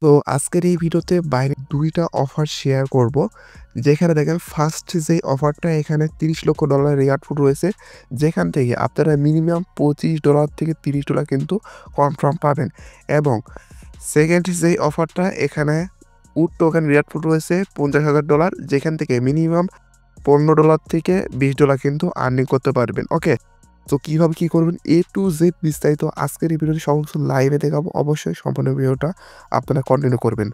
তো আজকের এই ভিডিওতে বাইরে ২ টা অফার শেয়ার করব। যেখানে দেখেন ফার্স্ট যেই অফারটা এখানে $৩০,০০,০০০ রেয়ার ফুড রয়েছে। যেখান থেকে আপনারা মিনিমাম $25 থেকে $30 কিন্তু কনফার্ম পাবেন। এবং সেকেন্ড যেই অফারটা এখানে উড টোকেন রেয়ার ফুড রয়েছে $50,০০০ যেখান থেকে মিনিমাম $15 থেকে $20 কিন্তু আর্নিং করতে পারবেন। ওকে? তো কিভাবে কি করবেন A to Z বিস্তারিত আজকের এই ভিডিওতে সমস্ত লাইভে দেখাবো। অবশ্যই সম্পূর্ণ ভিডিওটা আপনারা কন্টিনিউ করবেন।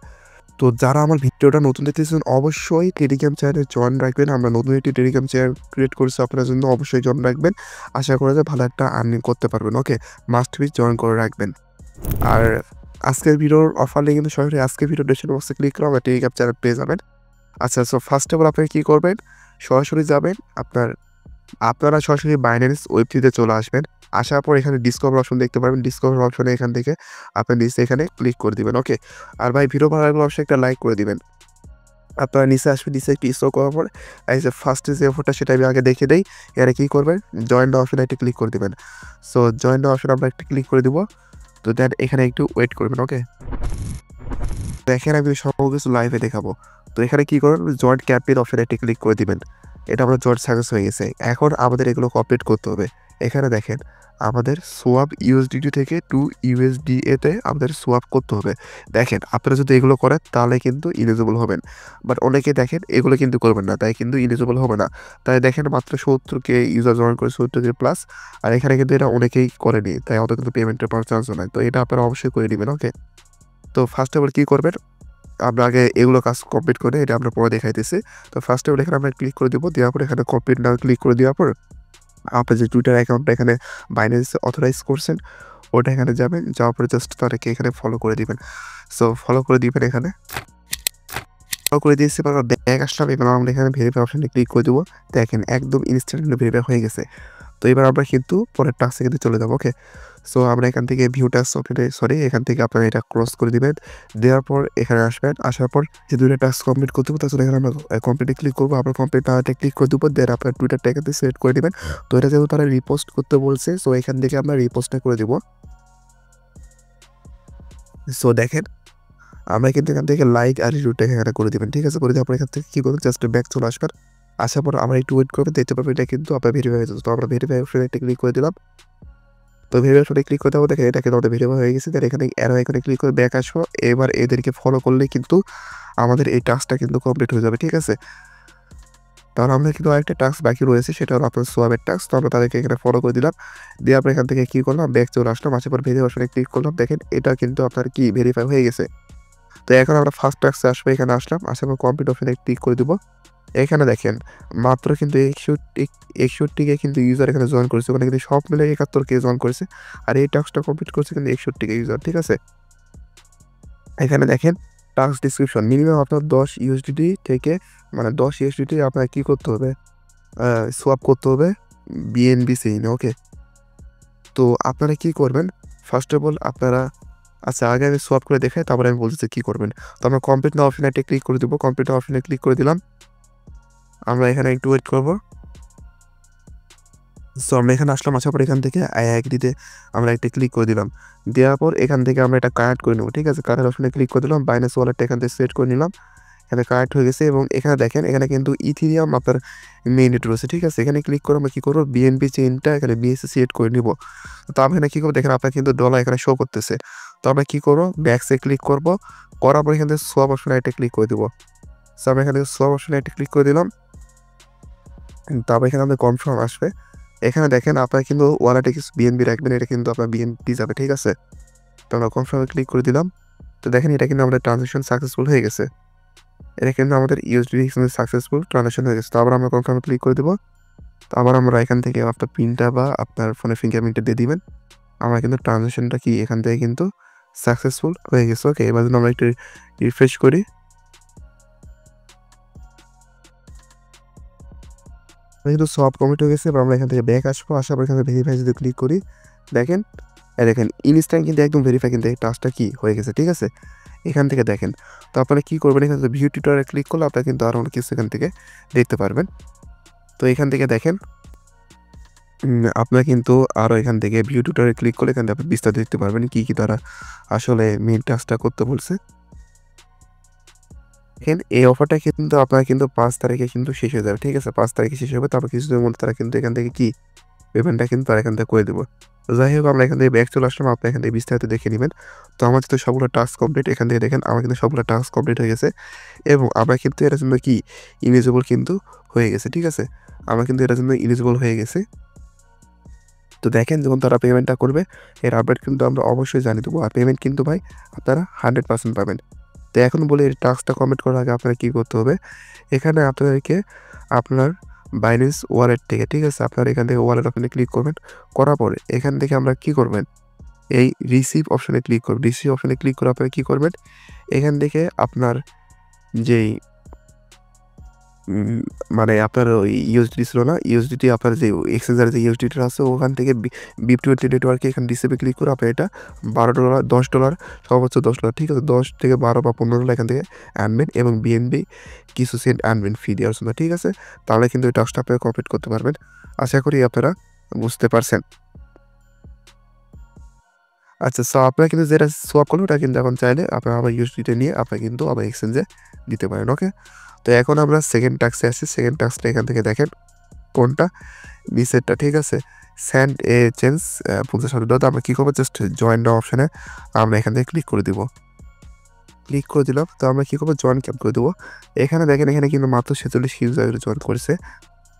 তো যারা আমার ভিডিওটা নতুন দেখতেছেন অবশ্যই টেলিগ্রাম চ্যানেলে জয়েন রাখবেন। আমরা নতুন একটি টেলিগ্রাম চ্যানেল ক্রিয়েট করেছি আপনার জন্য। অবশ্যই জয়েন রাখবেন। আশা করা যায় ভালো একটা আর্নিং করতে পারবেন। ওকে? মাস্ট বি জয়েন করে রাখবেন। আর আজকের ভিডিওর অফার লিঙ্ক কিন্তু সরাসরি আজকের ভিডিও ডেসক্রিপশন বক্সে ক্লিক করে আমার টেলিগ্রাম চ্যানেল পেয়ে যাবেন। আচ্ছা, সো ফার্স্ট অফ অল আপনারা কি করবেন? সরাসরি যাবেন আপনারা সরাসরি বাইন্যান্স ওয়েব3 তে চলে আসবেন। আসার পর এখানে ডিসকভার অপশন দেখতে পারবেন। ডিসকভার অপশনে এখান থেকে আপনি নিচে এখানে ক্লিক করে দিবেন। ওকে? আর ভাই ভিডিও ভালো লাগলে অবশ্যই একটা লাইক করে দিবেন। আপনারা নিচে আসবেন, নিচে একটু স্ক্রল করার পর এই যে ফার্স্ট যে অফারটা সেটা আমি আগে দেখিয়ে দেই। এখানে কি করবেন? জয়েন দ্য অপশনে একটা ক্লিক করে দিবেন। সো জয়েন দ্য অপশনে আমরা একটা ক্লিক করে দিব। তো দেন এখানে একটু ওয়েট করবেন। ওকে? দেখেন আমি সব কিছু লাইভে দেখাবো। তো এখানে কি করবেন? জয়েন্ট ক্যাম্পেইন অপশনে একটা ক্লিক করে দিবেন। এটা আমরা জয়েন্ট সাকসেস হয়ে গেছে। এখন আমাদের এগুলো কমপ্লিট করতে হবে। এখানে দেখেন আমাদের সোয়াপ USDT থেকে টু USDA তে আমাদের সোয়াপ করতে হবে। দেখেন আপনারা যদি এগুলো করেন তাহলে কিন্তু এলিজিবল হবেন। বাট অনেকে দেখেন এগুলো কিন্তু করবেন না, তাই কিন্তু এলিজিবল হবে না। তাই দেখেন মাত্র 70K ইউজার জয়েন করে 70K প্লাস। আর এখানে কিন্তু এটা অনেকেই করেনি, তাই অত কিন্তু পেমেন্টের পাওয়ার চান্সও নাই। তো এটা আপনারা অবশ্যই করে নেবেন। ওকে? তো ফার্স্ট অফ অল কি করবেন? আমরা আগে এগুলো কাজ কমপ্লিট করে এটা আমরা পরে দেখাইতেছি। তো ফার্স্ট অফ অল এখানে আমরা ক্লিক করে দিব। দেওয়ার পর এখানে কমপ্লিট নাও ক্লিক করে দেওয়ার পর আপনার যে টুইটার অ্যাকাউন্টটা এখানে বাইন্যান্সে অথরাইজ করছেন ওটা এখানে যাবেন। যাওয়ার পরে জাস্ট তাদেরকে এখানে ফলো করে দিবেন। সো ফলো করে দিবেন এখানে। ফলো করে দিয়েছি বা ব্যাক আসলাম। এবার আমরা এখানে ভেরিফাই অপশনে ক্লিক করে দেবো। দেখেন একদম ইনস্ট্যান্ট ভেরিফাই হয়ে গেছে। তো এবার আমরা কিন্তু পরের টাস্কে কিন্তু চলে যাবো। ওকে? সো আমরা এখান থেকে ভিউ টাস্ক অপশনে এখান থেকে আপনারা এটা ক্রস করে দিবেন। দেওয়ার পর এখানে আসবেন। আসার পর যে ২ টা টাস্ক কমপ্লিট করতে হবে তার জন্য এখানে আমরা কমপ্লিটে ক্লিক করবো। আবার কমপ্লিট নাওতে ক্লিক করে দেবো। দেন আপনার টুইটারটা এখান থেকে সিলেক্ট করে দিবেন। তো এটা যেহেতু তারা রিপোস্ট করতে বলছে সো এখান থেকে আমরা রিপোস্টটা করে দিব। সো দেখেন আমরা কিন্তু এখান থেকে লাইক আর রিভিউটা এখানে করে দিবেন। ঠিক আছে? করে দেওয়ার পর এখান থেকে কি করবেন? জাস্ট ব্যাক চলে আসবেন। আসার পর আমরা একটু ওয়েট করবেন। দেখতে পারবেন এটা কিন্তু আপনার ভেরিফাই হয়ে যাচ্ছে। তো আমরা ভেরিফাই অপশনে একটা ক্লিক করে দিলাম। তো ভেরিফাই অপশনে ক্লিক করতে হবে। দেখেন এটা কিন্তু আমাদের ভেরিফাই হয়ে গেছে। দেন এখানে অ্যারো আইকনে ক্লিক করে ব্যাক আসবো। এবার এদেরকে ফলো করলেই কিন্তু আমাদের এই টাস্কটা কিন্তু কমপ্লিট হয়ে যাবে। ঠিক আছে? তাহলে আমাদের কিন্তু আরেকটা টাস্ক বাকি রয়েছে, সেটা হলো আপনার সোয়াবের টাস্ক। তো আমরা তাদেরকে এখানে ফলো করে দিলাম। দিয়ে আমরা এখান থেকে কি করলাম? ব্যাক চলে আসলাম। আসার পর ভেরিফাই অপশনে ক্লিক করলাম। দেখেন এটা কিন্তু আপনার কি ভেরিফাই হয়ে গেছে। তো এখন আমরা ফার্স্ট টাস্কে আসবো। এখানে আসলাম। আসার পর কমপ্লিট অপশনে ক্লিক করে দিব। এখানে দেখেন মাত্র কিন্তু 61K কিন্তু ইউজার এখানে জয়েন করেছে। ওখানে কিন্তু সব মিলে ৭১K জয়েন করেছে। আর এই টাস্কটা কমপ্লিট করছে কিন্তু 61K ইউজার। ঠিক আছে? এখানে দেখেন টাস্ক ডেসক্রিপশন মিনিমাম আপনার ১০ USDT থেকে মানে ১০ USDT আপনার কি করতে হবে? সোয়াপ করতে হবে BNB চেইনে। ওকে? তো আপনারা কি করবেন? ফার্স্ট অফ অল আপনারা আচ্ছা আগে আমি সোয়াপ করে দেখাই, তারপরে আমি বলতেছি কি করবেন। তো আমরা কমপ্লিট নাও অপশনে একটা ক্লিক করে দিব। কমপ্লিট নাও অপশনে ক্লিক করে দিলাম। আমরা এখানে একটু ওয়েট করব। সো আমরা এখানে আসলাম। আসার পর এখান থেকে আই এগ্রি তে আমরা একটা ক্লিক করে দিলাম। দেওয়ার পর এখান থেকে আমরা এটা কানেক্ট করে নেব। ঠিক আছে? কানেক্ট অপশনে ক্লিক করে দিলাম। বাইন্যান্স ওয়ালেটটা এখান থেকে সেট করে নিলাম। এখানে কানেক্ট হয়ে গেছে এবং এখানে দেখেন এখানে কিন্তু ইথেরিয়াম আপনার মেইননেট রয়েছে। ঠিক আছে? এখানে ক্লিক করে আমরা কি করব? BNB চেইনটা এখানে BSC সেট করে নিব। তো আমি এখানে কি করব? দেখেন আপনার কিন্তু ডলার এখানে শো করতেছে। তো আমরা কি করব? ব্যাকসে ক্লিক করব। করার পর এখান থেকে সোয়াপ অপশনে একটা ক্লিক করে দিব। সো আমরা এখানে সোয়াপ অপশনে একটা ক্লিক করে দিলাম। তারপর এখানে আমাদের কনফার্ম আসবে। এখানে দেখেন আপনার কিন্তু ওয়ালেটে কিছু BNB রাখবেন, এটা কিন্তু আপনার BNB যাবে। ঠিক আছে? তো আমরা কনফার্মে ক্লিক করে দিলাম। তো দেখেন এটা কিন্তু আমাদের ট্রানজ্যাকশন সাকসেসফুল হয়ে গেছে। এটা কিন্তু আমাদের USDT এক্সচেঞ্জ সাকসেসফুল ট্রানজ্যাকশন হয়ে গেছে। তো আবার আমরা কনফার্মে ক্লিক করে দেব। তো আবার আমরা এখান থেকে আপনার পিনটা বা আপনার ফোনের ফিঙ্গারপ্রিন্টটা দিয়ে দিবেন। আমরা কিন্তু ট্রানজ্যাকশনটা কি এখান থেকে কিন্তু সাকসেসফুল হয়ে গেছে। ওকে? এবার যদি আমরা একটু রিফ্রেশ করি। কিন্তু সব কমপ্লিট হয়ে গেছে। এবার আমরা এখান থেকে ব্যাক আসবো। আসার পর এখানে ভেরিফাই যদি ক্লিক করি, দেখেন দেখেন ইনস্ট্যান্ট কিন্তু একদম ভেরিফাই কিন্তু এই টাস্কটা কি হয়ে গেছে। ঠিক আছে? এখান থেকে দেখেন। তো আপনারা কি করবেন? এখানে ভিউ টিউটোরিয়ালে ক্লিক করলে আপনারা কিন্তু আরও অনেক কিছু এখান থেকে দেখতে পারবেন। তো এখান থেকে দেখেন আপনারা কিন্তু আরও এখান থেকে ভিউ টিউটোরিয়ালে ক্লিক করলে এখান থেকে আপনি বিস্তারিত দেখতে পারবেন কি তারা আসলে মেইন টাস্কটা করতে বলছে। দেখেন এই অফারটা কিন্তু আপনার কিন্তু 5 তারিখে কিন্তু শেষ হয়ে যাবে। ঠিক আছে? 5 তারিখে শেষ হবে। তারপর কিছুদিনের মধ্যে তারা কিন্তু এখান থেকে কি পেমেন্টটা কিন্তু তারা এখান থেকে করে দিব। তো যাই হোক আমরা এখান থেকে ব্যাক চলে আসলাম। আপনি এখান থেকে বিস্তারিত দেখে নিবেন। তো আমার কিন্তু সবগুলো টাস্ক কমপ্লিট। এখান থেকে দেখেন আমার কিন্তু সবগুলো টাস্ক কমপ্লিট হয়ে গেছে এবং আমরা কিন্তু এটার জন্য কি এলিজিবল কিন্তু হয়ে গেছে। ঠিক আছে? আমরা কিন্তু এটার জন্য এলিজিবল হয়ে গেছি। তো দেখেন যখন তারা পেমেন্টটা করবে এর আপডেট কিন্তু আমরা অবশ্যই জানিয়ে দেবো। আর পেমেন্ট কিন্তু ভাই আপনারা 100% পাবেন। তো এখন বলি এই টাস্কটা কমপ্লিট করার আগে আপনার কী করতে হবে? এখানে আপনাদেরকে আপনার বাইন্যান্স ওয়ালেট থেকে, ঠিক আছে? আপনার এখান থেকে ওয়ালেট অপশনে ক্লিক করবেন। করার পরে এখান থেকে আমরা কি করবেন? এই রিসিভ অপশনে ক্লিক করবেন। রিসিভ অপশনে ক্লিক করে আপনারা কি করবেন? এখান থেকে আপনার যেই মানে আপনার ওই ইউএসডিটি ছিল না? ইউএসডিটি আপনার যে এক্সচেঞ্জারে যে ইউএসডিটি আছে ওখান থেকে BIP20 নেটওয়ার্কে এখানে রিসিভে ক্লিক করে আপনি এটা $12 $10 সর্বোচ্চ $10 ঠিক আছে? 10 থেকে 12 বা $15 এখান থেকে আনবেন এবং BNB কিছু সেন্ট আনবেন ফি দেওয়ার জন্য, ঠিক আছে? তাহলে কিন্তু এই টাস্কটা আপনারা কমপ্লিট করতে পারবেন। আশা করি আপনারা বুঝতে পারছেন। আচ্ছা আপনারা কিন্তু যেটা সোয়াপ করলেন ওটা কিন্তু এখন চাইলে আপনারা আবার ইউএসডিটি নিয়ে আপনারা কিন্তু আবার এক্সচেঞ্জে দিতে পারেন, ওকে? তো এখন আমরা সেকেন্ড টাস্কে আসছি। সেকেন্ড টাস্কটা এখান থেকে দেখেন কোনটা? নিচেরটা, ঠিক আছে? সেন্ড এ চেঞ্জ $50,000 আমরা কী করবো? জাস্ট জয়েন নাও অপশনে আমরা এখান থেকে ক্লিক করে দিব। ক্লিক করে দিলাম। তো আমরা কী করবো? জয়েন ক্যাপ করে দেবো। এখানে দেখেন এখানে কিন্তু মাত্র 46 ইউজার জয়েন করেছে।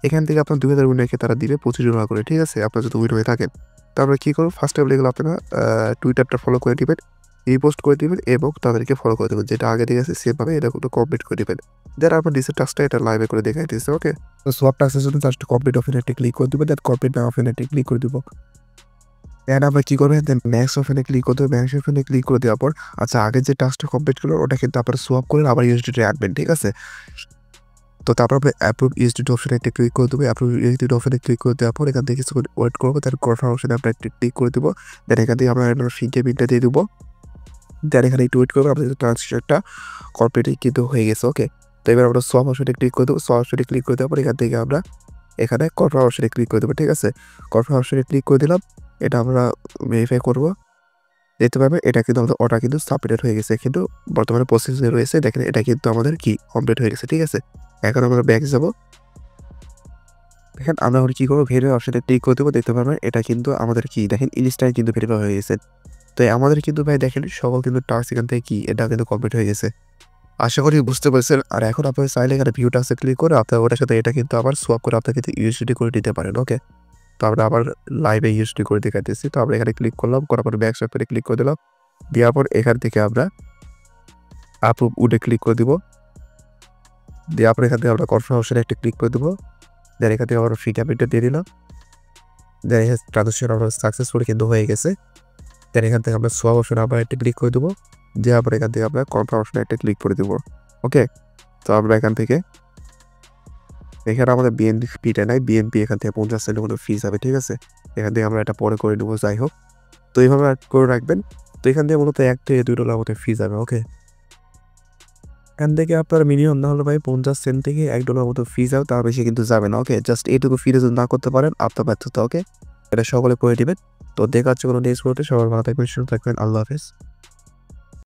এখান থেকে আপনার 2000 উইনারকে তারা দিবে $25 করে, ঠিক আছে? আপনার যদি উইন হয়ে থাকেন। তো আমরা কী করবো? ফার্স্ট টাইম এগুলো আপনারা টুইটারটা ফলো করে দিবেন, রিপোস্ট করে দিবেন এবং তাদেরকে ফলো করে দেবেন। যেটা আগে ঠিক আছে সেমভাবে এটা কিন্তু কমপ্লিট করে দিবেন। দেন আপনার নিচের টাস্কটা এটা লাইভে করে দেখাই দিচ্ছে, ওকে? তো সোয়াপ টাস্কের জন্য জাস্ট কমপ্লিট অপশনে একটা ক্লিক করে দিবেন, দেন কমপ্লিট নাও অপশনে একটা ক্লিক করে দিব। দেন আমরা কী করবেন? দেন ম্যাক্স অপশনে ক্লিক করতে হবে। ম্যাক্স অপশনে ক্লিক করে দেওয়ার পর আচ্ছা আগের যে টাস্কটা কমপ্লিট করলেন ওটা কিন্তু আপনারা সোয়াপ করে আবার ইউএসডিটি আনবেন, ঠিক আছে? তো তারপর আপনি অ্যাপ্রুভ ইউএসডিটি অপশনে একটা ক্লিক করে দেবেন। অ্যাপ্রুভ ইউএসডিটি অপশনে ক্লিক করে দেওয়ার পর এখান থেকে কিছুক্ষণ ওয়েট করবো। দেন কনফার্ম অপশনে আমরা একটা ক্লিক করে দেবো। দেন এখান থেকে আমরা ফি পেমেন্টটা দিয়ে দেবো। দেন এখানে একটু ওয়েট করবো। আমাদের ট্রান্সফারটা কমপ্লিটলি কিন্তু হয়ে গেছে, ওকে? তো এবার আমরা সোয়াপ অপশনে ক্লিক করে দেবো। সোয়াপ অপশনে ক্লিক করে দেওয়ার পর এখান থেকে আমরা এখানে কনফার্ম অপশনে ক্লিক করে দেবো, ঠিক আছে? কনফার্ম অপশনে ক্লিক করে দিলাম। এটা আমরা ভেরিফাই করবো। দেখতে পারবেন এটা কিন্তু আমাদের অর্ডার কিন্তু সাবমিটেড হয়ে গেছে। কিন্তু বর্তমানে প্রসেসিংয়ে রয়েছে। দেখেন এটা কিন্তু আমাদের কি কমপ্লিট হয়ে গেছে, ঠিক আছে? এখন আমরা ব্যাক যাবো। দেখেন আমরা এখন কী করবো? ভেরিফাই অপশনে ক্লিক করে দেবো। দেখতে পারবেন এটা কিন্তু আমাদের কি দেখেন ইনস্ট্যান্ট কিন্তু ভেরিফাই হয়ে গেছে। তো আমাদের কিন্তু ভাই দেখেন সকল কিন্তু টাস্ক এখান থেকে কি এটা কিন্তু কমপ্লিট হয়ে গেছে। আশা করি বুঝতে পারছেন। আর এখন আপনারা চাইলে এখানে ভিউ টাস্কে ক্লিক করে আপনার ওটার সাথে এটা কিন্তু আবার সোয়াপ করে আপনার কিন্তু ইউএসডিটি করে নিতে পারেন, ওকে? তো আমরা আবার লাইভে ইউএসডি করে দেখাইতেছি। তো আমরা এখানে ক্লিক করলাম, করার পরে ব্যাক সোয়াইপে ক্লিক করে দিলাম। দেওয়ার পর এখান থেকে আমরা অ্যাপ্রুভ উডে ক্লিক করে দিব। দেওয়ার পর এখান থেকে আমরা কনফার্ম অপশনে একটা ক্লিক করে দেবো। দেন এখান থেকে আমরা ফি পেমেন্টটা দিয়ে দিলাম। দেন ট্রানজাকশন আমরা সাকসেসফুলি কিন্তু হয়ে গেছে। দেন এখান থেকে আমরা সোয়াপ অপশনে আবার একটা ক্লিক করে দেবো। দেওয়ার পর এখান থেকে আমরা কনফার্ম অপশনে একটা ক্লিক করে দেবো, ওকে? তো আমরা এখান থেকে এখানে আমাদের বিএনপি ফিটা নাই। বিএনপি এখান থেকে 50 সেন্টের মতো ফি যাবে, ঠিক আছে? এখান থেকে আমরা এটা পরে করে নেবো, যাই হোক। তো এইভাবে করে রাখবেন। তো এখান থেকে মূলত $1 থেকে $2 মতো ফি যাবে, ওকে? এখান থেকে আপনার মিনিমাম না হলে ভাই 50 সেন্ট থেকে $1 মতো ফি যাবে, তার বেশি কিন্তু যাবে না, ওকে? জাস্ট এইটুকু ফি যদি না করতে পারেন আপনার ব্যর্থতা, ওকে? এটা সকলে করে দিবেন। তো দেখা হচ্ছে কোনো নেক্সট ভিডিওতে। সবাই ভালো থাকবেন, সুস্থ থাকবেন। আল্লাহ হাফেজ।